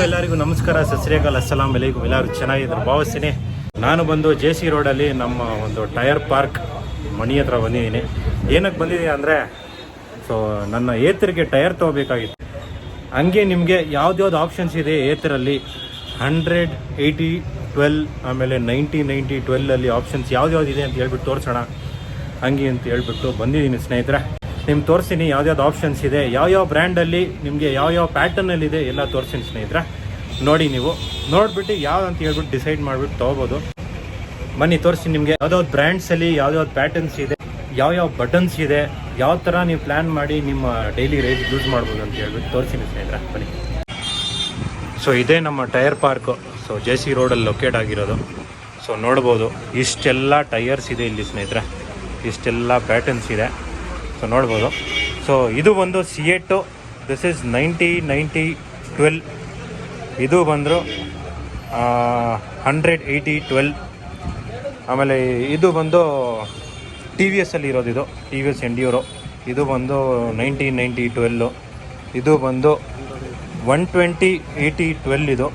ಎಲ್ಲರಿಗೂ ನಮಸ್ಕಾರ, ಸತ್ ಶ್ರೀ ಅಕಾಲ್, ಅಸ್ಸಲಾಂ ಅಲೈಕುಂ. ಎಲ್ಲರೂ ಚೆನ್ನಾಗಿದ್ರು ಭಾವಿಸ್ತೀನಿ. ನಾನು ಬಂದು JC ರೋಡಲ್ಲಿ ನಮ್ಮ ಒಂದು ಟೈರ್ ಪಾರ್ಕ್ ಮಣಿ ಹತ್ರ ಬಂದಿದ್ದೀನಿ. ಏನಕ್ಕೆ ಬಂದಿದ್ದೀನಿ ಅಂದರೆ, ಸೊ ನನ್ನ ಏತರಿಗೆ ಟೈರ್ ತೊಗೋಬೇಕಾಗಿತ್ತು. ಹಂಗೆ ನಿಮಗೆ ಯಾವ್ದು ಆಪ್ಷನ್ಸ್ ಇದೆ ಏತರಲ್ಲಿ 100, 80, 12 ಆಮೇಲೆ 90, 90, 12 ಆಪ್ಷನ್ಸ್ ಯಾವ್ದು ಇದೆ ಅಂತ ಹೇಳ್ಬಿಟ್ಟು ತೋರಿಸೋಣ ಹಂಗೆ ಅಂತ ಹೇಳ್ಬಿಟ್ಟು ಬಂದಿದ್ದೀನಿ ಸ್ನೇಹಿತರೆ. ನಿಮ್ಗೆ ತೋರಿಸ್ತೀನಿ ಯಾವ್ದು ಆಪ್ಷನ್ಸ್ ಇದೆ, ಯಾವ ಬ್ರ್ಯಾಂಡಲ್ಲಿ ನಿಮಗೆ ಯಾವ ಪ್ಯಾಟರ್ನಲ್ಲಿದೆ ಎಲ್ಲ ತೋರಿಸ್ತೀನಿ ಸ್ನೇಹಿತರೆ. ನೋಡಿ, ನೀವು ನೋಡಿಬಿಟ್ಟು ಯಾವ್ದು ಅಂತ ಹೇಳ್ಬಿಟ್ಟು ಡಿಸೈಡ್ ಮಾಡಿಬಿಟ್ಟು ತೊಗೋಬೋದು. ಬನ್ನಿ ತೋರಿಸ್ತೀನಿ ನಿಮಗೆ ಯಾವ್ದಾವ್ದು ಬ್ರ್ಯಾಂಡ್ಸಲ್ಲಿ ಯಾವ್ದಾವ್ದು ಪ್ಯಾಟರ್ನ್ಸ್ ಇದೆ, ಯಾವ ಬಟನ್ಸ್ ಇದೆ, ಯಾವ ಥರ ನೀವು ಪ್ಲ್ಯಾನ್ ಮಾಡಿ ನಿಮ್ಮ ಡೈಲಿ ರೈಸ್ ಯೂಸ್ ಮಾಡ್ಬೋದು ಅಂತ ಹೇಳ್ಬಿಟ್ಟು ತೋರಿಸ್ತೀನಿ ಸ್ನೇಹಿತರೆ. ಬನ್ನಿ. ಸೊ ಇದೇ ನಮ್ಮ ಟೈರ್ ಪಾರ್ಕು. ಸೊ JC ರೋಡಲ್ಲಿ ಲೊಕೇಟ್ ಆಗಿರೋದು. ಸೊ ನೋಡ್ಬೋದು, ಇಷ್ಟೆಲ್ಲ ಟೈರ್ಸ್ ಇದೆ ಇಲ್ಲಿ ಸ್ನೇಹಿತರೆ, ಇಷ್ಟೆಲ್ಲ ಪ್ಯಾಟರ್ನ್ಸ್ ಇದೆ. ಸೊ ನೋಡ್ಬೋದು. ಸೊ ಇದು ಒಂದು ಸಿಯೆಟ್ಟು, ದಿಸ್ ಇಸ್ 90, 90, 12. ಇದು ಬಂದರು 100, 80, 12. ಆಮೇಲೆ ಇದು ಬಂದು TVS ಅಲ್ಲಿ ಇರೋದು, ಇದು TVS ಎಂಡ್ಯೂರೋ. ಇದು ಬಂದು 90, 90, 12. ಇದು ಬಂದು 120, 80, 12.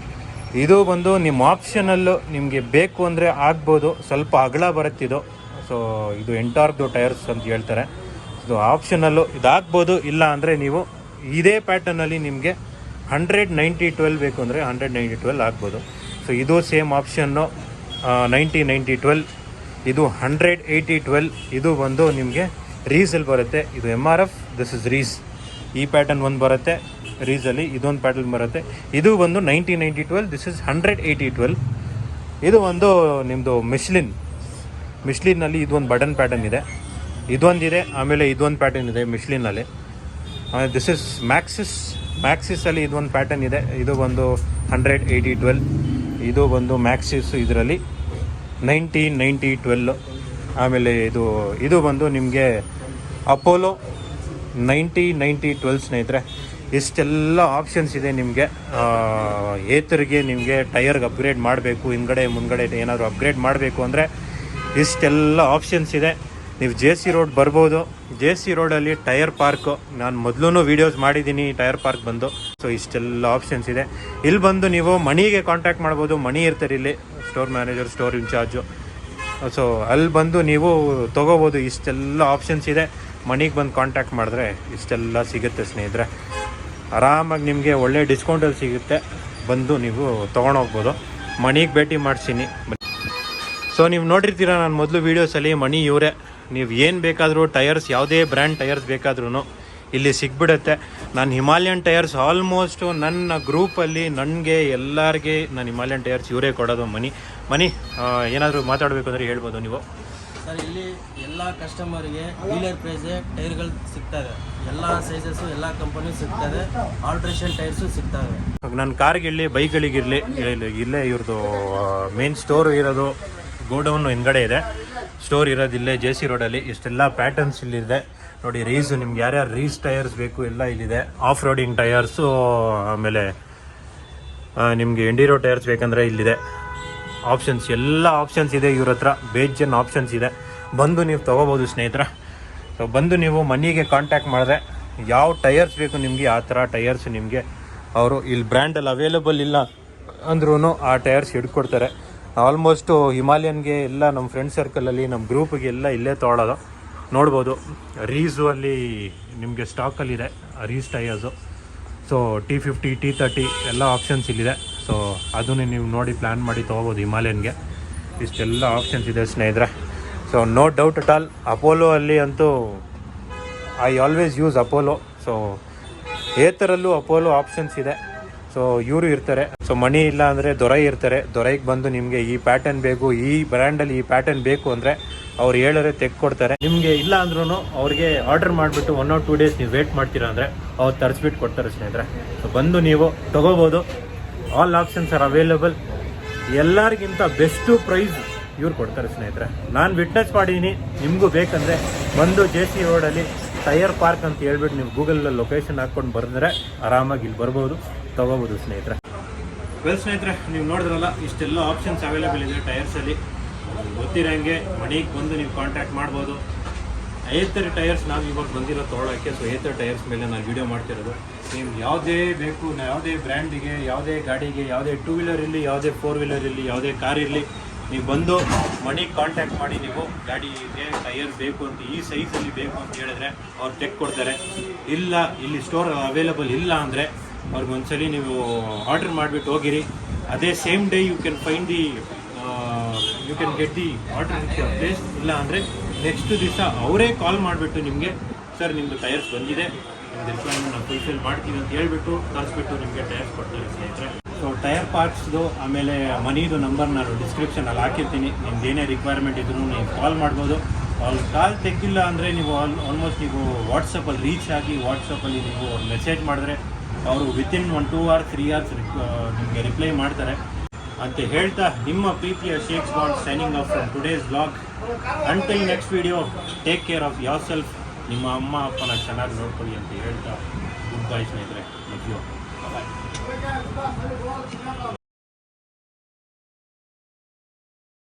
ಇದು ಬಂದು ನಿಮ್ಮ ಆಪ್ಷನಲ್ಲು, ನಿಮಗೆ ಬೇಕು ಅಂದರೆ ಆಗ್ಬೋದು, ಸ್ವಲ್ಪ ಅಗಲ ಬರುತ್ತಿದ್ದು. ಸೊ ಇದು ಎಂಟಾರ್ಕ್ದು ಟೈರ್ಸ್ ಅಂತ ಹೇಳ್ತಾರೆ. ಇದು ಆಪ್ಷನಲ್ಲು, ಇದಾಗ್ಬೋದು. ಇಲ್ಲ ಅಂದರೆ ನೀವು ಇದೇ ಪ್ಯಾಟರ್ನಲ್ಲಿ ನಿಮಗೆ 100, 90, 12 ಬೇಕು ಅಂದರೆ 100, 90, 12 ಆಗ್ಬೋದು. ಸೊ ಇದು ಸೇಮ್ ಆಪ್ಷನ್ನು 90, 90, 12. ಇದು 100, 80, 12. ಇದು ಬಂದು ನಿಮಗೆ ರೀಸಲ್ಲಿ ಬರುತ್ತೆ. ಇದು MRF, ದಿಸ್ ಇಸ್ ರೀಸ್. ಈ ಪ್ಯಾಟರ್ನ್ ಒಂದು ಬರುತ್ತೆ ರೀಸಲ್ಲಿ, ಇದೊಂದು ಪ್ಯಾಟರ್ನ್ ಬರುತ್ತೆ. ಇದು ಬಂದು 90, 90, 12. This is 100, 80, 12. ಇದು ಒಂದು ನಿಮ್ಮದು ಮಿಶ್ಲಿನಲ್ಲಿ ಇದೊಂದು ಬಟನ್ ಪ್ಯಾಟರ್ನ್ ಇದೆ, ಇದೊಂದಿದೆ. ಆಮೇಲೆ ಇದೊಂದು ಪ್ಯಾಟರ್ನ್ ಇದೆ ಮಿಶ್ಲಿನಲ್ಲಿ. ದಿಸ್ ಇಸ್ ಮ್ಯಾಕ್ಸಿಸಲ್ಲಿ ಇದೊಂದು ಪ್ಯಾಟರ್ನ್ ಇದೆ. ಇದು ಬಂದು 100, 80, 12. ಇದು ಬಂದು ಮ್ಯಾಕ್ಸಿಸ್, ಇದರಲ್ಲಿ 90, 90, 12. ಆಮೇಲೆ ಇದು ಬಂದು ನಿಮಗೆ ಅಪೋಲೋ 90, 90, 12 ಸ್ನೇಹಿತರೆ. ಇಷ್ಟೆಲ್ಲ ಆಪ್ಷನ್ಸ್ ಇದೆ ನಿಮಗೆ. ಏತರಿಗೆ ನಿಮಗೆ ಟೈರ್ಗೆ ಅಪ್ಗ್ರೇಡ್ ಮಾಡಬೇಕು, ಹಿಂದ್ಗಡೆ ಮುಂದ್ಗಡೆ ಏನಾದರೂ ಅಪ್ಗ್ರೇಡ್ ಮಾಡಬೇಕು ಅಂದರೆ ಇಷ್ಟೆಲ್ಲ ಆಪ್ಷನ್ಸ್ ಇದೆ. ನೀವು JC ರೋಡ್ ಬರ್ಬೋದು. JC ರೋಡಲ್ಲಿ ಟೈರ್ ಪಾರ್ಕು, ನಾನು ಮೊದಲು ವೀಡಿಯೋಸ್ ಮಾಡಿದ್ದೀನಿ ಟೈರ್ ಪಾರ್ಕ್ ಬಂದು. ಸೊ ಇಷ್ಟೆಲ್ಲ ಆಪ್ಷನ್ಸ್ ಇದೆ. ಇಲ್ಲಿ ಬಂದು ನೀವು ಮಣಿಗೆ ಕಾಂಟ್ಯಾಕ್ಟ್ ಮಾಡ್ಬೋದು. ಮಣಿ ಇರ್ತಾರೆ ಇಲ್ಲಿ, store manager, store incharge. So ಅಲ್ಲಿ ಬಂದು ನೀವು ತೊಗೋಬೋದು. ಇಷ್ಟೆಲ್ಲ ಆಪ್ಷನ್ಸ್ ಇದೆ. ಮಣಿಗೆ ಬಂದು ಕಾಂಟ್ಯಾಕ್ಟ್ ಮಾಡಿದ್ರೆ ಇಷ್ಟೆಲ್ಲ ಸಿಗುತ್ತೆ ಸ್ನೇಹಿತರೆ. ಆರಾಮಾಗಿ ನಿಮಗೆ ಒಳ್ಳೆ ಡಿಸ್ಕೌಂಟಲ್ಲಿ ಸಿಗುತ್ತೆ. ಬಂದು ನೀವು ತೊಗೊಂಡೋಗ್ಬೋದು. ಮಣಿಗೆ ಭೇಟಿ ಮಾಡಿಸ್ತೀನಿ. ಸೊ ನೀವು ನೋಡಿರ್ತೀರ ನಾನು ಮೊದಲು ವೀಡಿಯೋಸಲ್ಲಿ, ಮಣಿ ಇವರೇ. ನೀವು ಏನು ಬೇಕಾದರೂ ಟೈರ್ಸ್, ಯಾವುದೇ ಬ್ರ್ಯಾಂಡ್ ಟೈರ್ಸ್ ಬೇಕಾದ್ರೂ ಇಲ್ಲಿ ಸಿಗ್ಬಿಡುತ್ತೆ. ನಾನು ಹಿಮಾಲಯನ್ ಟೈರ್ಸ್ ಆಲ್ಮೋಸ್ಟು ನನ್ನ ಗ್ರೂಪಲ್ಲಿ ನನಗೆ ಎಲ್ಲರಿಗೆ ನಾನು ಹಿಮಾಲಯನ್ ಟೈರ್ಸ್ ಇವರೇ ಕೊಡೋದು. ಮನಿ ಏನಾದರೂ ಮಾತಾಡಬೇಕು ಅಂದರೆ ಹೇಳ್ಬೋದು ನೀವು. ಸರ್, ಇಲ್ಲಿ ಎಲ್ಲ ಕಸ್ಟಮರ್ಗೆ ಡೀಲರ್ ಪ್ರೈಸೇ ಟೈರ್ಗಳು ಸಿಗ್ತವೆ. ಎಲ್ಲ ಸೈಜಸ್ಸು, ಎಲ್ಲ ಕಂಪನಿ ಸಿಗ್ತದೆ. ಆಲ್ಟ್ರೇಷನ್ ಟೈರ್ಸು ಸಿಗ್ತವೆ. ನನ್ನ ಕಾರ್ಗಿರಲಿ, ಬೈಕ್ಗಳಿಗಿರಲಿ, ಇಲ್ಲೇ ಇವ್ರದ್ದು ಮೇನ್ ಸ್ಟೋರ್ ಇರೋದು, ಗೋಡೌನ್ ಹಿಂದ್ಗಡೆ ಇದೆ. ಸ್ಟೋರ್ ಇರೋದಿಲ್ಲೇ JC ರೋಡಲ್ಲಿ. ಇಷ್ಟೆಲ್ಲ ಪ್ಯಾಟರ್ನ್ಸ್ ಇಲ್ಲಿದೆ ನೋಡಿ. ರೀಸು ನಿಮ್ಗೆ ಯಾರ್ಯಾರು ರೀಸ್ ಟೈರ್ಸ್ ಬೇಕು ಎಲ್ಲ ಇಲ್ಲಿದೆ. ಆಫ್ ರೋಡಿಂಗ್ ಟೈರ್ಸು, ಆಮೇಲೆ ನಿಮಗೆ ಎಂಡಿರೋ ಟೈರ್ಸ್ ಬೇಕಂದರೆ ಇಲ್ಲಿದೆ. ಆಪ್ಷನ್ಸ್, ಎಲ್ಲ ಆಪ್ಷನ್ಸ್ ಇದೆ ಇವ್ರ ಹತ್ರ. ಬೇಜನ್ ಆಪ್ಷನ್ಸ್ ಇದೆ. ಬಂದು ನೀವು ತೊಗೋಬೋದು ಸ್ನೇಹಿತರೆ. ಸೊ ಬಂದು ನೀವು ಮನಿಗೆ ಕಾಂಟ್ಯಾಕ್ಟ್ ಮಾಡಿದ್ರೆ ಯಾವ ಟೈರ್ಸ್ ಬೇಕು ನಿಮಗೆ ಆ ಥರ ಟೈರ್ಸ್ ನಿಮಗೆ ಅವರು ಇಲ್ಲಿ ಬ್ರ್ಯಾಂಡಲ್ಲಿ ಅವೈಲೇಬಲ್ ಇಲ್ಲ ಅಂದ್ರೂ ಆ ಟೈರ್ಸ್ ಹಿಡ್ಕೊಡ್ತಾರೆ. ಆಲ್ಮೋಸ್ಟು ಹಿಮಾಲಯನ್ಗೆ ಎಲ್ಲ ನಮ್ಮ ಫ್ರೆಂಡ್ ಸರ್ಕಲಲ್ಲಿ, ನಮ್ಮ ಗ್ರೂಪಿಗೆ ಎಲ್ಲ ಇಲ್ಲೇ ತೊಗೊಳೋದು. ನೋಡ್ಬೋದು, ರೀಸು ಅಲ್ಲಿ ನಿಮಗೆ ಸ್ಟಾಕಲ್ಲಿದೆ ರೀಸ್ ಟೈರ್ಸು. ಸೊ T50, T30 ಎಲ್ಲ ಆಪ್ಷನ್ಸ್ ಇಲ್ಲಿದೆ. ಸೊ ಅದನ್ನೇ ನೀವು ನೋಡಿ ಪ್ಲ್ಯಾನ್ ಮಾಡಿ ತೊಗೋಬೋದು ಹಿಮಾಲಯನ್ಗೆ. ಇಷ್ಟೆಲ್ಲ ಆಪ್ಷನ್ಸ್ ಇದೆ ಸ್ನೇಹಿತರೆ. So no doubt at all. Apollo ಅಲ್ಲಿ ಅಂತೂ I always use Apollo. So ಏತರಲ್ಲೂ ಅಪೋಲೋ ಆಪ್ಷನ್ಸ್ ಇದೆ. ಸೊ ಇವರು ಇರ್ತಾರೆ. ಸೊ ಮಣಿ ಇಲ್ಲ ಅಂದರೆ ದೊರೈ ಇರ್ತಾರೆ. ದೊರೈಗೆ ಬಂದು ನಿಮಗೆ ಈ ಪ್ಯಾಟರ್ನ್ ಬೇಕು, ಈ ಬ್ರ್ಯಾಂಡಲ್ಲಿ ಈ ಪ್ಯಾಟರ್ನ್ ಬೇಕು ಅಂದರೆ ಅವ್ರು ಹೇಳಿದ್ರೆ ತೆಗೆದುಕೊಡ್ತಾರೆ. ನಿಮಗೆ ಇಲ್ಲ ಅಂದ್ರೂ ಅವ್ರಿಗೆ ಆರ್ಡರ್ ಮಾಡಿಬಿಟ್ಟು 1 or 2 days ನೀವು ವೇಟ್ ಮಾಡ್ತೀರಾ ಅಂದರೆ ಅವ್ರು ತರಿಸ್ಬಿಟ್ಟು ಕೊಡ್ತಾರೆ ಸ್ನೇಹಿತರೆ. ಸೊ ಬಂದು ನೀವು ತೊಗೋಬೋದು. All options are available. ಎಲ್ಲರಿಗಿಂತ ಬೆಸ್ಟು ಪ್ರೈಸ್ ಇವ್ರು ಕೊಡ್ತಾರೆ ಸ್ನೇಹಿತರೆ. ನಾನು ವಿಟ್ನೆಸ್ ಮಾಡಿದ್ದೀನಿ. ನಿಮಗೂ ಬೇಕಂದರೆ ಬಂದು JC ರೋಡಲ್ಲಿ ಟೈರ್ ಪಾರ್ಕ್ ಅಂತ ಹೇಳ್ಬಿಟ್ಟು ನೀವು ಗೂಗಲಲ್ಲಿ ಲೊಕೇಶನ್ ಹಾಕ್ಕೊಂಡು ಬರೆದ್ರೆ ಆರಾಮಾಗಿ ಇಲ್ಲಿ ಬರ್ಬೋದು, ತೊಗೋಬೋದು ಸ್ನೇಹಿತರೆ. ಸ್ನೇಹಿತರೆ, ನೀವು ನೋಡಿದ್ರಲ್ಲ, ಇಷ್ಟೆಲ್ಲ ಆಪ್ಷನ್ಸ್ ಅವೈಲೇಬಲ್ ಇದೆ ಟೈರ್ಸಲ್ಲಿ. ಗೊತ್ತಿರೋಂಗೆ ಮನೆಗೆ ಬಂದು ನೀವು ಕಾಂಟ್ಯಾಕ್ಟ್ ಮಾಡ್ಬೋದು. ಏತರ್ ಟೈರ್ಸ್ ನಾವು ಇವಾಗ ಬಂದಿರೋ ತೊಗೊಳಕ್ಕೆ. ಸೊ ಏತರ್ ಟೈರ್ಸ್ ಮೇಲೆ ನಾನು ವೀಡಿಯೋ ಮಾಡ್ತಿರೋದು. ನಿಮ್ಗೆ ಯಾವುದೇ ಬೇಕು, ಯಾವುದೇ ಬ್ರ್ಯಾಂಡಿಗೆ, ಯಾವುದೇ ಗಾಡಿಗೆ, ಯಾವುದೇ ಟೂ ವೀಲರ್ ಇರಲಿ, ಯಾವುದೇ ಫೋರ್ ವೀಲರ್ ಇರಲಿ, ಯಾವುದೇ ಕಾರ್ ಇರಲಿ, ನೀವು ಬಂದು ಮನೆಗೆ ಕಾಂಟ್ಯಾಕ್ಟ್ ಮಾಡಿ. ನೀವು ಗಾಡಿಗೆ ಟೈರ್ ಬೇಕು ಅಂತ ಈ ಸೈಜಲ್ಲಿ ಬೇಕು ಅಂತ ಹೇಳಿದ್ರೆ ಅವ್ರು ತೆಕ್ಕೊಡ್ತಾರೆ. ಇಲ್ಲ ಇಲ್ಲಿ ಸ್ಟೋರ್ ಅವೈಲಬಲ್ ಇಲ್ಲ ಅಂದರೆ ಅವ್ರಿಗೆ ಒಂದ್ಸಲಿ ನೀವು ಆರ್ಡ್ರ್ ಮಾಡಿಬಿಟ್ಟು ಹೋಗಿರಿ. ಅದೇ same day you can find the you can get the order in your place. ಇಲ್ಲ ಅಂದರೆ ನೆಕ್ಸ್ಟ್ ದಿವಸ ಅವರೇ ಕಾಲ್ ಮಾಡಿಬಿಟ್ಟು ನಿಮಗೆ ಸರ್ ನಿಮ್ಮದು ಟೈರ್ಸ್ ಬಂದಿದೆ, ನಿಮ್ಮದು ರಿಕ್ವೈರ್ಮೆಂಟ್ ನಾವು ಫುಲ್ಫಿಲ್ ಮಾಡ್ತೀವಿ ಅಂತ ಹೇಳ್ಬಿಟ್ಟು ಕಳಿಸ್ಬಿಟ್ಟು ನಿಮಗೆ ಟೈರ್ಸ್ ಕೊಡ್ತಾರೆ ಸ್ನೇಹಿತರೆ. ಸೊ ಟೈರ್ ಪಾರ್ಟ್ಸ್ದು ಆಮೇಲೆ ಮನಿದು ನಂಬರ್ ನಾನು ಡಿಸ್ಕ್ರಿಪ್ಷನಲ್ಲಿ ಹಾಕಿರ್ತೀನಿ. ನಿಮ್ದು ಏನೇ ರಿಕ್ವೈರ್ಮೆಂಟ್ ಇದ್ರೂ ನೀವು ಕಾಲ್ ಮಾಡ್ಬೋದು. ಅವ್ರು ಕಾಲ್ ತೆಗ್ದಿಲ್ಲ ಅಂದರೆ ನೀವು ಆಲ್ಮೋಸ್ಟ್ ನೀವು ವಾಟ್ಸಪ್ಪಲ್ಲಿ ರೀಚ್ ಆಗಿ ವಾಟ್ಸಪ್ಪಲ್ಲಿ ನೀವು ಮೆಸೇಜ್ ಮಾಡಿದ್ರೆ ಅವರು ವಿತಿನ್ 1-2 hours 3 hours ನಿಮಗೆ ರಿಪ್ಲೈ ಮಾಡ್ತಾರೆ ಅಂತ ಹೇಳ್ತಾ, ನಿಮ್ಮ ಪ್ರೀತಿಯ Shakes Bond signing off from today's vlog. Until next video, take care of yourself. ನಿಮ್ಮ ಅಮ್ಮ ಅಪ್ಪನ ಚೆನ್ನಾಗಿ ನೋಡ್ಕೊಳ್ಳಿ ಅಂತ ಹೇಳ್ತಾ ಗುಡ್ ಬೈ ಸ್ನೇಹಿತರೆ. Love you. ಬಾಯ್.